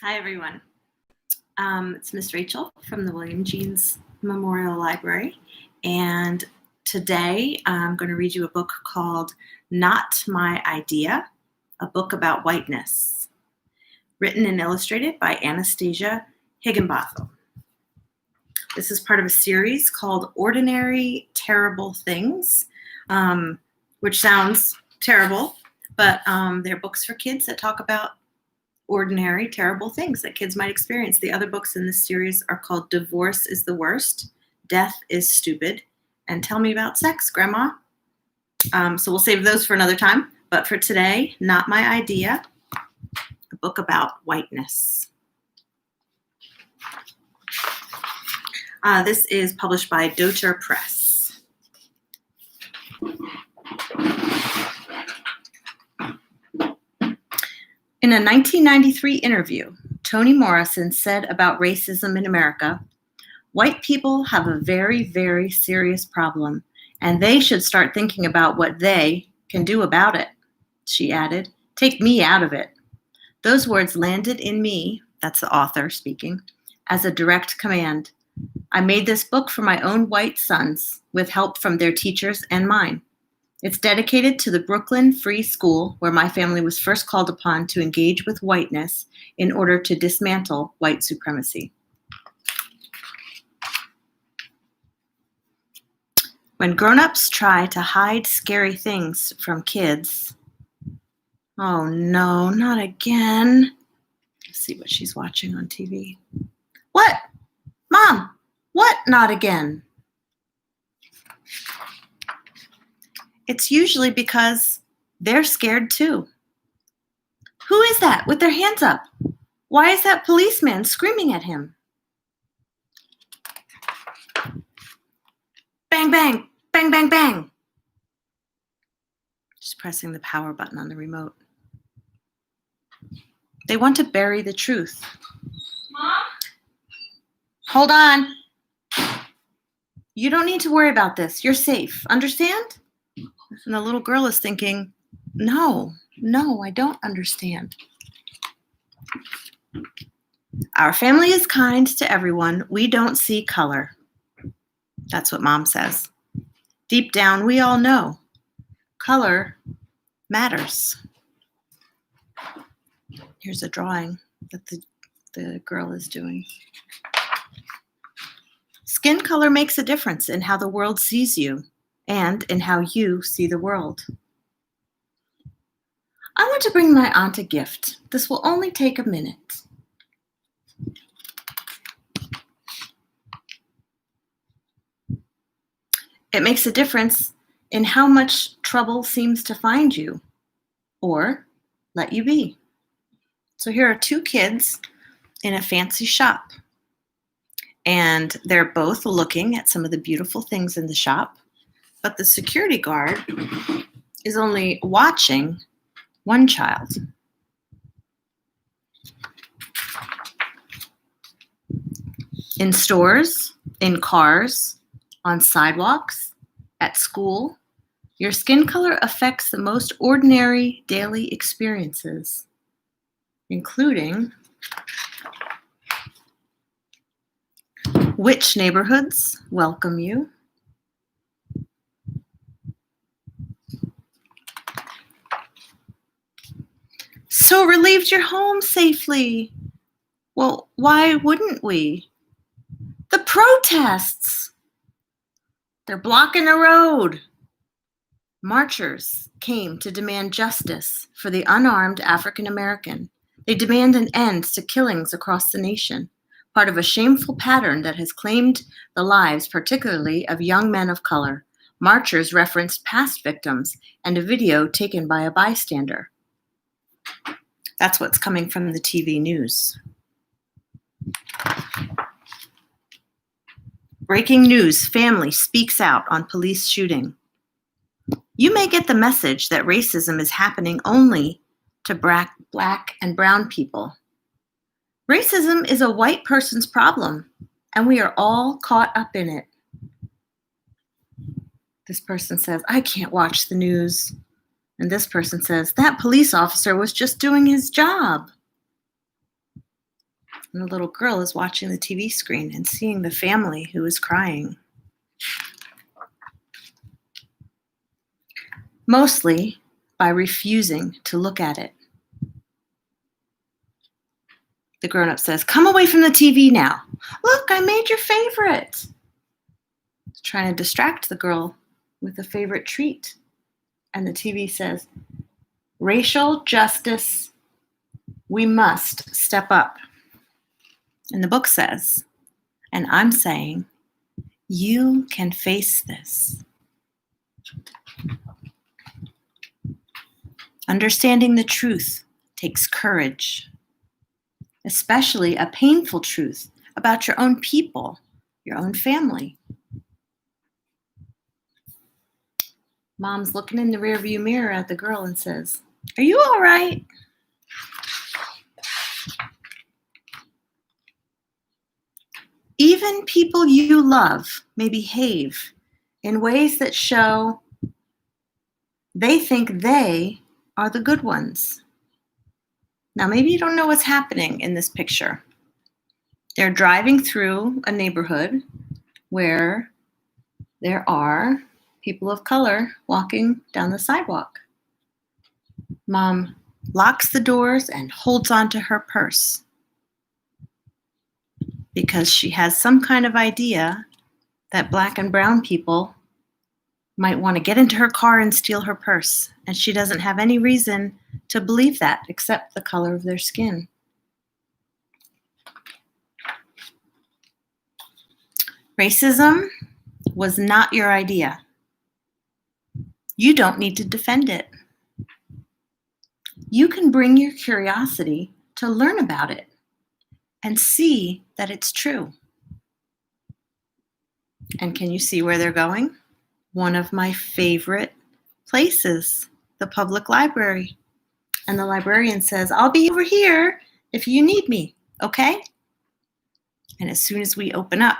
Hi, everyone. It's Miss Rachel from the William Jeans Memorial Library, and today I'm going to read you a book called Not My Idea, a book about whiteness, written and illustrated by Anastasia Higginbotham. This is part of a series called Ordinary Terrible Things, which sounds terrible, but they're books for kids that talk about ordinary, terrible things that kids might experience. The other books in this series are called Divorce is the Worst, Death is Stupid, and Tell Me About Sex, Grandma. So we'll save those for another time. But for today, Not My Idea, a book about whiteness. This is published by Doter Press. In a 1993 interview, Toni Morrison said about racism in America, "White people have a very, very serious problem, and they should start thinking about what they can do about it." She added, "Take me out of it." Those words landed in me, that's the author speaking, as a direct command. I made this book for my own white sons, with help from their teachers and mine. It's dedicated to the Brooklyn Free School, where my family was first called upon to engage with whiteness in order to dismantle white supremacy. When grown-ups try to hide scary things from kids, oh no, not again. Let's see what she's watching on TV. What? Mom, what not again? It's usually because they're scared too. Who is that with their hands up? Why is that policeman screaming at him? Bang, bang, bang, bang, bang. Just pressing the power button on the remote. They want to bury the truth. Mom? Hold on. You don't need to worry about this. You're safe. Understand? And the little girl is thinking, no, I don't understand. Our family is kind to everyone. We don't see color. That's what Mom says. Deep down, we all know color matters. Here's a drawing that the girl is doing. Skin color makes a difference in how the world sees you and in how you see the world. I want to bring my aunt a gift. This will only take a minute. It makes a difference in how much trouble seems to find you or let you be. So here are two kids in a fancy shop, and they're both looking at some of the beautiful things in the shop, but the security guard is only watching one child. In stores, in cars, on sidewalks, at school, your skin color affects the most ordinary daily experiences, including which neighborhoods welcome you, so relieved you're home safely. Well, why wouldn't we? The protests! They're blocking the road. Marchers came to demand justice for the unarmed African American. They demand an end to killings across the nation, part of a shameful pattern that has claimed the lives, particularly of young men of color. Marchers referenced past victims and a video taken by a bystander. That's what's coming from the TV news. Breaking news, family speaks out on police shooting. You may get the message that racism is happening only to black and brown people. Racism is a white person's problem, and we are all caught up in it. This person says, I can't watch the news. And this person says, that police officer was just doing his job. And the little girl is watching the TV screen and seeing the family who is crying. Mostly by refusing to look at it. The grown-up says, "Come away from the TV now. Look, I made your favorite." Trying to distract the girl with a favorite treat. And the TV says, "Racial justice, we must step up." And the book says, and I'm saying, you can face this. Understanding the truth takes courage, especially a painful truth about your own people, your own family. Mom's looking in the rearview mirror at the girl and says, "Are you all right?" Even people you love may behave in ways that show they think they are the good ones. Now, maybe you don't know what's happening in this picture. They're driving through a neighborhood where there are people of color walking down the sidewalk. Mom locks the doors and holds onto her purse because she has some kind of idea that Black and brown people might want to get into her car and steal her purse, and she doesn't have any reason to believe that except the color of their skin. Racism was not your idea. You don't need to defend it. You can bring your curiosity to learn about it and see that it's true. And can you see where they're going? One of my favorite places, the public library. And the librarian says, "I'll be over here if you need me, okay?" And as soon as we open up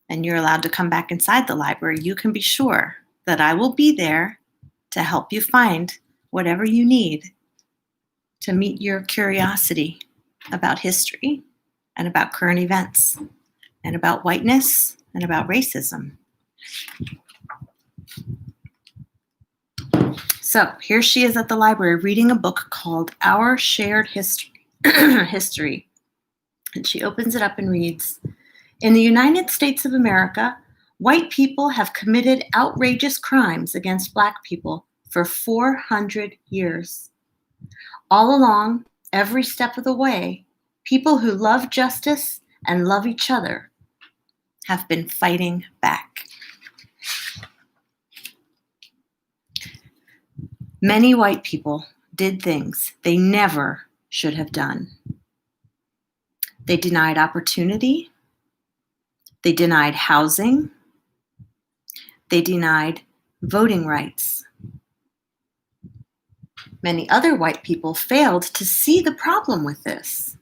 and you're allowed to come back inside the library, you can be sure that I will be there to help you find whatever you need to meet your curiosity about history and about current events and about whiteness and about racism. So here she is at the library reading a book called Our Shared History. And she opens it up and reads, "In the United States of America, white people have committed outrageous crimes against Black people for 400 years. All along, every step of the way, people who love justice and love each other have been fighting back. Many white people did things they never should have done. They denied opportunity. They denied housing. They denied voting rights. Many other white people failed to see the problem with this.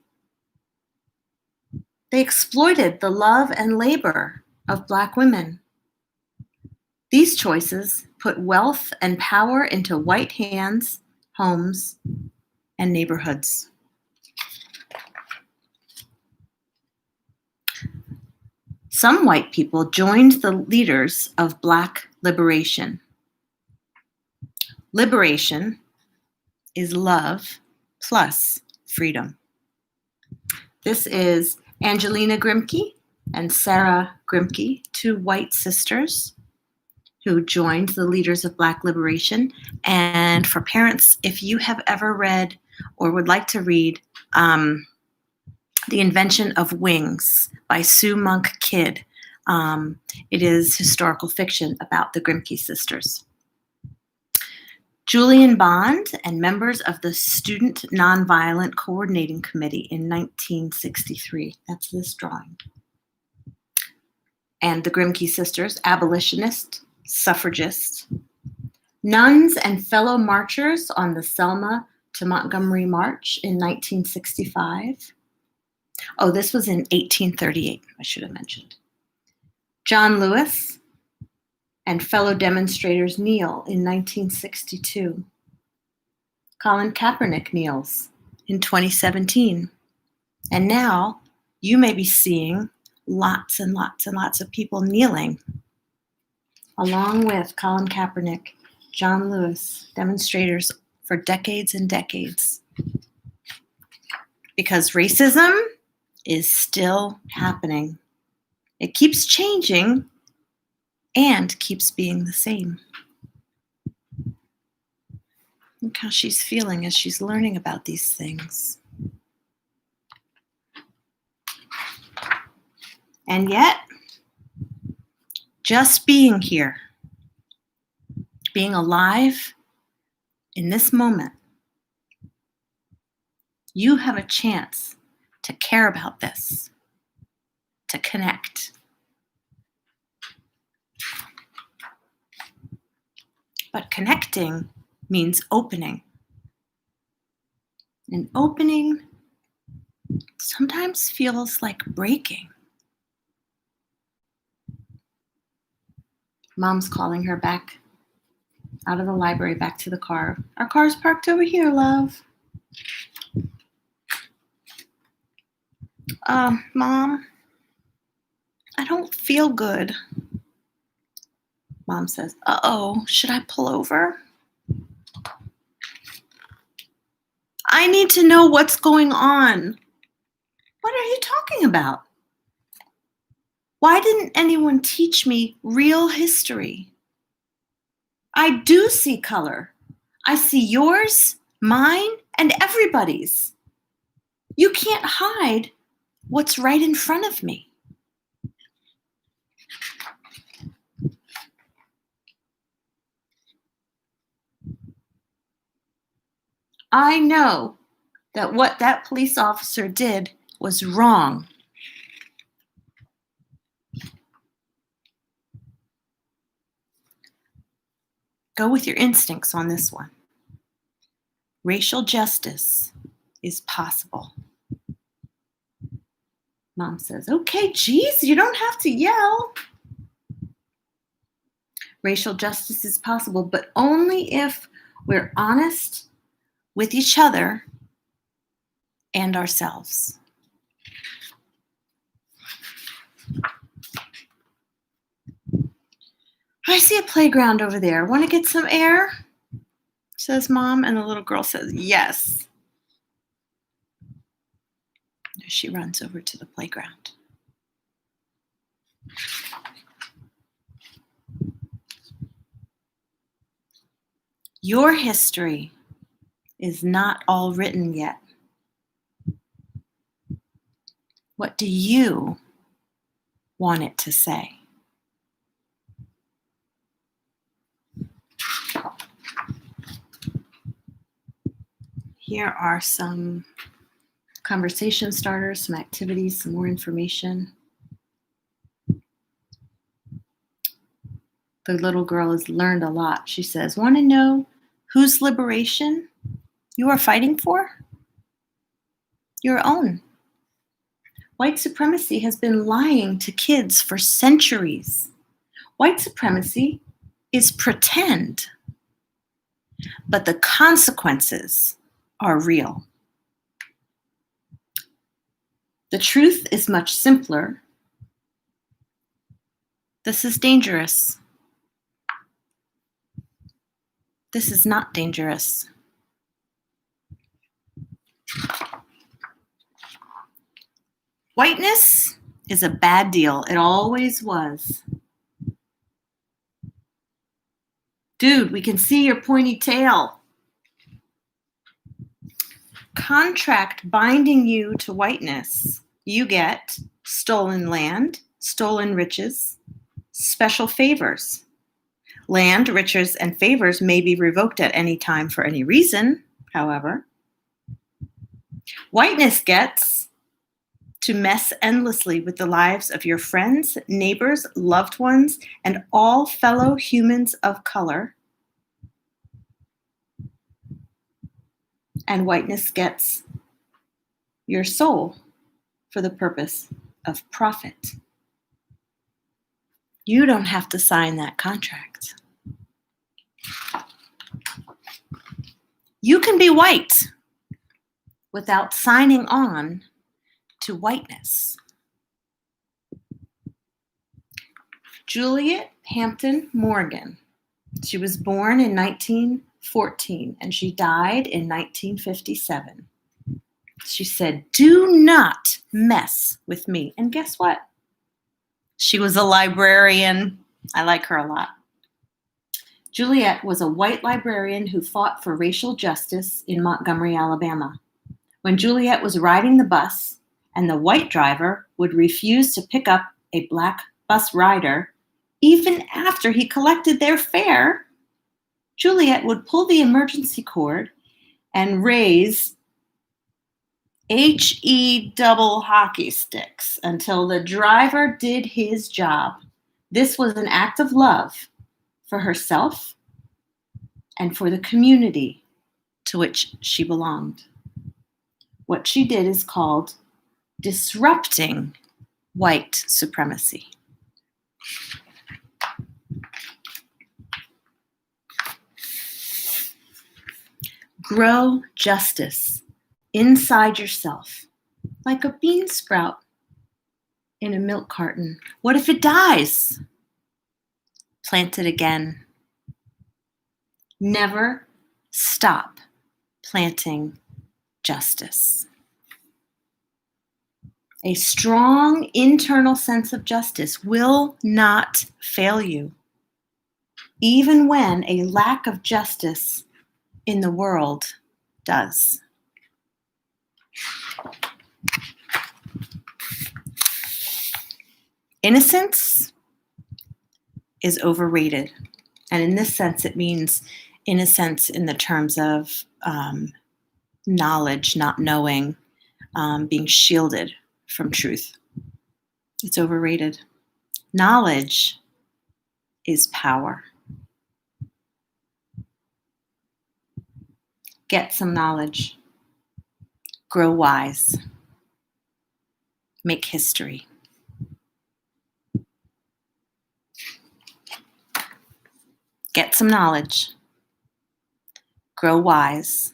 They exploited the love and labor of Black women. These choices put wealth and power into white hands, homes, and neighborhoods. Some white people joined the leaders of Black liberation. Liberation is love plus freedom." This is Angelina Grimke and Sarah Grimke, two white sisters who joined the leaders of Black liberation. And for parents, if you have ever read or would like to read The Invention of Wings by Sue Monk Kidd, it is historical fiction about the Grimke sisters. Julian Bond and members of the Student Nonviolent Coordinating Committee in 1963. That's this drawing. And the Grimke sisters, abolitionists, suffragists, nuns and fellow marchers on the Selma to Montgomery March in 1965. Oh, this was in 1838, I should have mentioned. John Lewis and fellow demonstrators kneel in 1962. Colin Kaepernick kneels in 2017. And now you may be seeing lots and lots and lots of people kneeling, along with Colin Kaepernick, John Lewis, demonstrators for decades and decades. Because racism is still happening. It keeps changing and keeps being the same. Look how she's feeling as she's learning about these things. And yet, just being here, being alive in this moment, you have a chance to care about this, to connect. But connecting means opening. And opening sometimes feels like breaking. Mom's calling her back out of the library, back to the car. Our car's parked over here, love. Mom, I don't feel good. Mom says, uh-oh, should I pull over? I need to know what's going on. What are you talking about? Why didn't anyone teach me real history? I do see color. I see yours, mine, and everybody's. You can't hide what's right in front of me. I know that what that police officer did was wrong. Go with your instincts on this one. Racial justice is possible. Mom says, okay, geez, you don't have to yell. Racial justice is possible, but only if we're honest with each other and ourselves. I see a playground over there. Want to get some air? Says Mom, and the little girl says, yes. She runs over to the playground. Your history is not all written yet. What do you want it to say? Here are some conversation starters, some activities, some more information. The little girl has learned a lot. She says, want to know whose liberation you are fighting for? Your own. White supremacy has been lying to kids for centuries. White supremacy is pretend, but the consequences are real. The truth is much simpler. This is dangerous. This is not dangerous. Whiteness is a bad deal. It always was. Dude, we can see your pointy tail. Contract binding you to whiteness. You get stolen land, stolen riches, special favors. Land, riches, and favors may be revoked at any time for any reason, however. Whiteness gets to mess endlessly with the lives of your friends, neighbors, loved ones, and all fellow humans of color. And whiteness gets your soul for the purpose of profit. You don't have to sign that contract. You can be white without signing on to whiteness. Juliet Hampton Morgan. She was born in 1914 and she died in 1957. She said, "Do not mess with me." And guess what? She was a librarian. I like her a lot. Juliet was a white librarian who fought for racial justice in Montgomery, Alabama. When Juliet was riding the bus and the white driver would refuse to pick up a black bus rider, even after he collected their fare, Juliet would pull the emergency cord and raise HE double hockey sticks until the driver did his job. This was an act of love for herself and for the community to which she belonged. What she did is called disrupting white supremacy. Grow justice inside yourself, like a bean sprout in a milk carton. What if it dies? Plant it again. Never stop planting justice. A strong internal sense of justice will not fail you, even when a lack of justice in the world does. Innocence is overrated. And in this sense, it means innocence in the terms of knowledge, not knowing, being shielded from truth. It's overrated. Knowledge is power. Get some knowledge. Grow wise. Make history. Get some knowledge. Grow wise.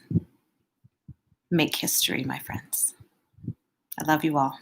Make history, my friends. I love you all.